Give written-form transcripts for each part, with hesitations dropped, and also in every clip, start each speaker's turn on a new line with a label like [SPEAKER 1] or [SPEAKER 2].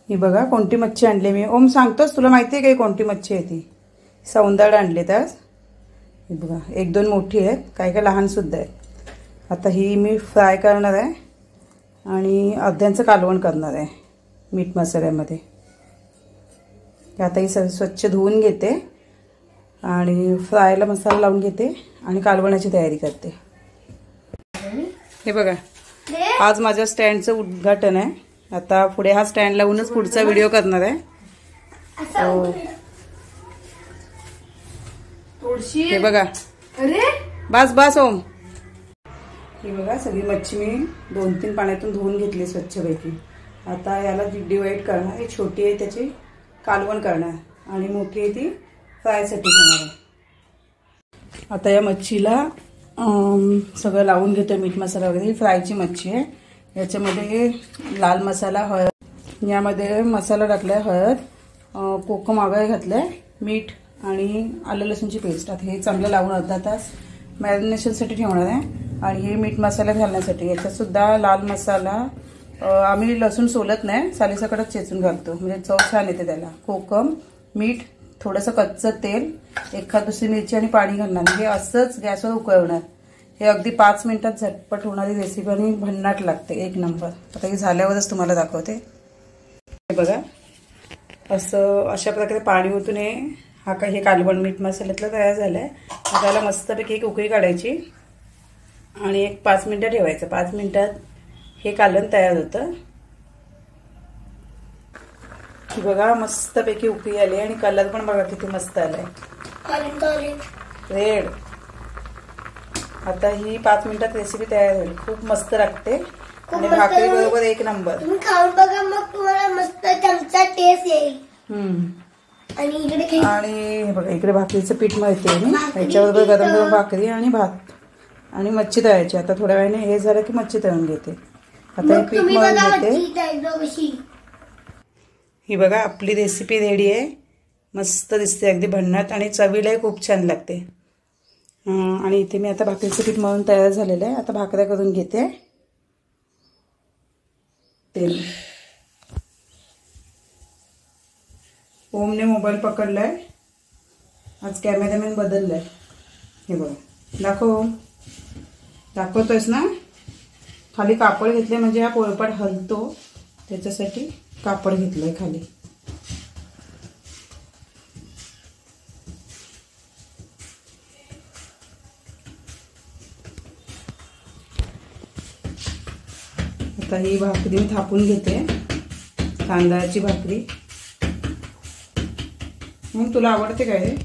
[SPEAKER 1] ही बघा कोणती मच्छी आणली मी. ओम सांगतोस तुला माहिती आहे का कोणती मच्छी आहे ती? सौंदर्य आणलीत आज. ही बघा 1-2 मोठी आहेत, काही काही लहानसुद्धा आहेत. आता ही मी फ्राय करणार आहे आणि अर्ध्यांचं कालवण करणार आहे मीठ मसाल्यामध्ये. आता ही स्वच्छ धुवून घेते आणि फ्रायला मसाला लावून घेते आणि कालवणाची तयारी करते. हे बघा आज माझ्या स्टँडचं उद्घाटन आहे. आता पुढे हा स्टँड लावूनच पुढचा व्हिडिओ करणार आहे. हे बघा बस बस ओम. हे बघा सगळी मच्छी मी 2-3 पाण्यातून धुवून घेतली स्वच्छपैकी. आता याला डिवाइड करणार. ही छोटी आहे त्याची कालवण करणार आणि मोठी आहे ती फ्रायसाठी घेणार आहे. आता या मच्छीला सगळं लावून घेतो मीठ मसाला वगैरे. ही फ्रायची मच्छी आहे. याच्यामध्ये लाल मसाला, हळद, यामध्ये मसाला टाकलाय, हळद, कोकम वगैरे घातलंय, मीठ आणि आलं लसूणची पेस्ट. आता हे चांगलं लावून अर्धा तास मॅरिनेशनसाठी ठेवणार आहे. आणि हे मीठ मसाला घालण्यासाठी याच्यात सुद्धा लाल मसाला आम्ही लसूण सोलत नाही, सालीसकटच चेचून घालतो म्हणजे चव छान येते त्याला. कोकम, मीठ, थोडंसं कच्चं तेल, 1-2 मिरची आणि पाणी घालणार. हे असंच गॅसवर उकळवणार. हे अगदी 5 मिनिटात झटपट होणारी रेसिपी आणि भन्नाट लागते, 1 नंबर. आता हे झाल्यावरच तुम्हाला दाखवते. हे बघा अशा प्रकारे पाणी ओतून हे कालवण मीठ मसाल्यातलं तयार झालंय. आता त्याला मस्तपैकी एक उकळी काढायची आणि 5 मिनिटं ठेवायचं. 5 मिनिटात हे कालवण तयार होतं. ही बघा मस्तपैकी उकळी आली आणि कलर पण बघा किती मस्त आलाय, रेड. आता ही 5 मिनिटात रेसिपी तयार होईल. खूप मस्त लागते आणि भाकरी बरोबर 1 नंबर.
[SPEAKER 2] तुम्ही खाऊन बघा मग तुम्हाला मस्त चमचा टेस्ट येईल.
[SPEAKER 1] आणि बघा इकडे भाकरीचं पीठ मळते मी. याच्याबरोबर गरम गरम भाकरी आणि भात आणि मच्छी तळायची. आता थोड्या वेळाने हे झालं की मच्छी तळून घेते. आता हे पीठ मळून घेते. ही बघा आपली रेसिपी रेडी आहे. मस्त दिसते, अगदी भन्नाट आणि चवीलाही खूप छान लागते. आणि इथे मी आता भाकरीचं पीठ मळून तयार झालेलं आहे. आता भाकऱ्या करून घेते. तेल ओमने मोबाईल पकडलाय, आज कॅमेरामॅन बदललाय. हे बघा दाखव, दाखवतोयस ना. खाली कापड घेतले म्हणजे हा पोळपाट हलतो, त्याच्यासाठी कापड घेतलंय खाली. आता ही भाकरी मी थापून घेते, तांदळाची भाकरी. मग तुला आवडते काय रे?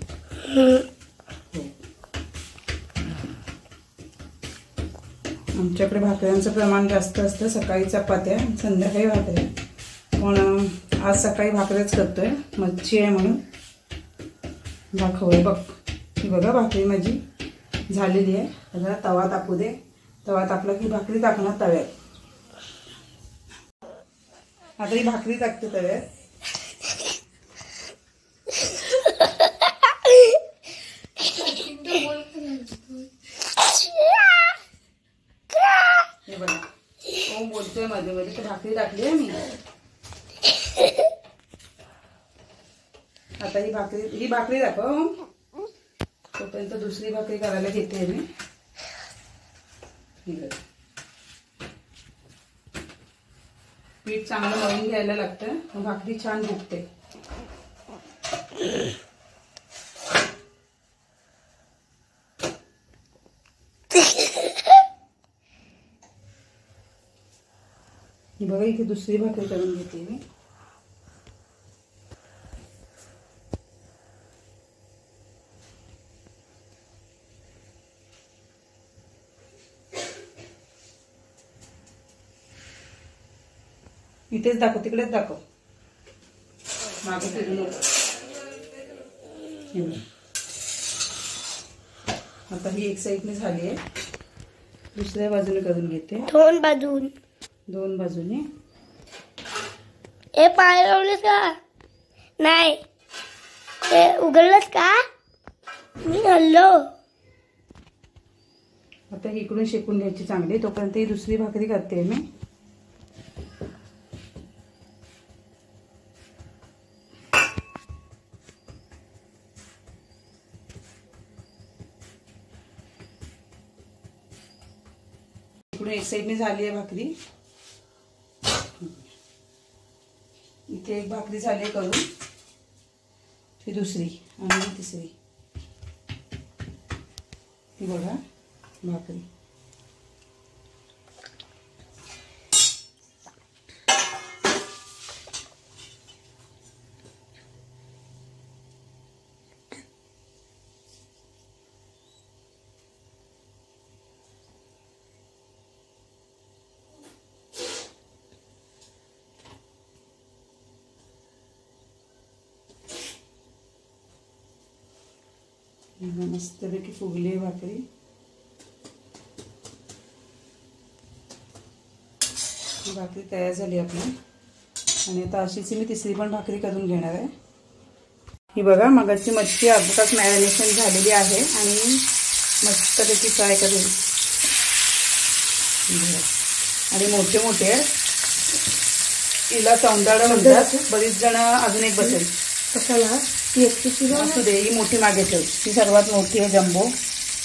[SPEAKER 1] आमच्याकडे भाकऱ्यांचं प्रमाण जास्त असतं. सकाळी चपात्या, संध्याकाळी भाकऱ्या. पण आज सकाळी भाकऱ्याच करतोय, मच्छी आहे म्हणून. दाखवूया बघ. ही बघा भाकरी माझी झालेली आहे. आता तवा तापू दे. तवा तापला की भाकरी टाकणार तव्यात. आता ही भाकरी टाकते तव्यात. हे बघा ओम बोलतोय मध्ये मध्ये, तर भाकरी टाकली आहे मी. आता ही भाकरी दाखव. तोपर्यंत दुसरी भाकरी करायला घेते मी. पीठ चांगलं मळून घ्यायला लागतं, मग भाकरी छान फुगते. बघा इथे दुसरी भाकरी करून घेते मी. इथेच दाखव, तिकडेच दाखव, मागे फिरू नको. आता ही एक साईडने झाली आहे, दुसऱ्या बाजूने करून घेते. दोन बाजूने.
[SPEAKER 2] ए पाय लावलेस का? नाही. ए उघडलंस का? मी हल्लो.
[SPEAKER 1] आता इकडून शेकून घ्यायची चांगली. तोपर्यंत ही दुसरी भाकरी करते मी. इकडून एक साईडने झाली आहे भाकरी. इथे एक भाकरी झाली आहे करून, ही दुसरी आणि तिसरी. ही बघा भाकरी. मस्तपैकी फुगली आहे भाकरी. भाकरी तयार झाली आपली. आणि आता अशीच मी तिसरी पण भाकरी करून घेणार आहे. ही बघा मगाची मच्छी अर्धा तास मॅरिनेशन झालेली आहे आणि मस्तपैकी फ्राय करून. आणि मोठे मोठे हिला सौंदाळा म्हणतात बरीच जण. अजून एक बसेल
[SPEAKER 2] कशाला ती एकटी
[SPEAKER 1] असू दे. ही मोठी मागे ठेव, ही सर्वात मोठी आहे जम्बो.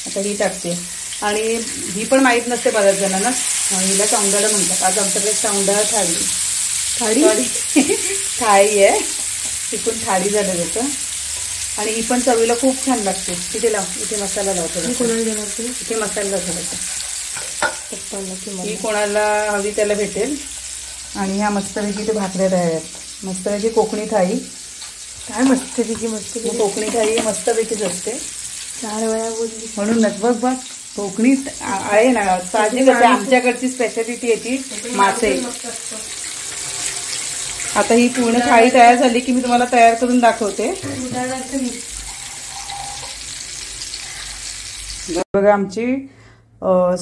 [SPEAKER 1] आता ही टाकते. आणि ही पण माहीत नसते बऱ्याच जणांना. हिला सौंदाळा म्हणतात. आज आमच्याकडे सौंदाळा थाळी थाळी आहे. तिकून थाळी झालं त्याचं. आणि ही पण चवीला खूप छान लागते. तिथे लाव, इथे मसाला लावतो. इथे मसाला लावतो त्याचा. ही कोणाला हवी त्याला भेटेल. आणि ह्या मस्तपैकी ते भाकऱ्या तयार आहेत. मस्तपैकी कोकणी थाळी.
[SPEAKER 2] काय मस्तपैकी मस्त
[SPEAKER 1] कोकणी थाळी मस्तपैकीच असते.
[SPEAKER 2] 4 वेळा बोलली
[SPEAKER 1] म्हणूनच. बघ बघ कोकणी आहे ना. साहजिक आहे. आमच्याकडची स्पेशालिटी आहे ती मासे. आता ही पूर्ण थाळी तयार झाली की मी तुम्हाला तयार करून दाखवते. बघा आमची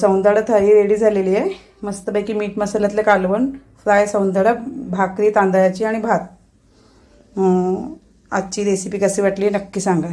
[SPEAKER 1] सौंदाळा थाळी रेडी झालेली आहे. मस्तपैकी मीठ मसाल्यातलं कालवण, फ्राय सौंदाळा, भाकरी तांदळाची आणि भात. आजची रेसिपी कशी वाटली नक्की सांगा.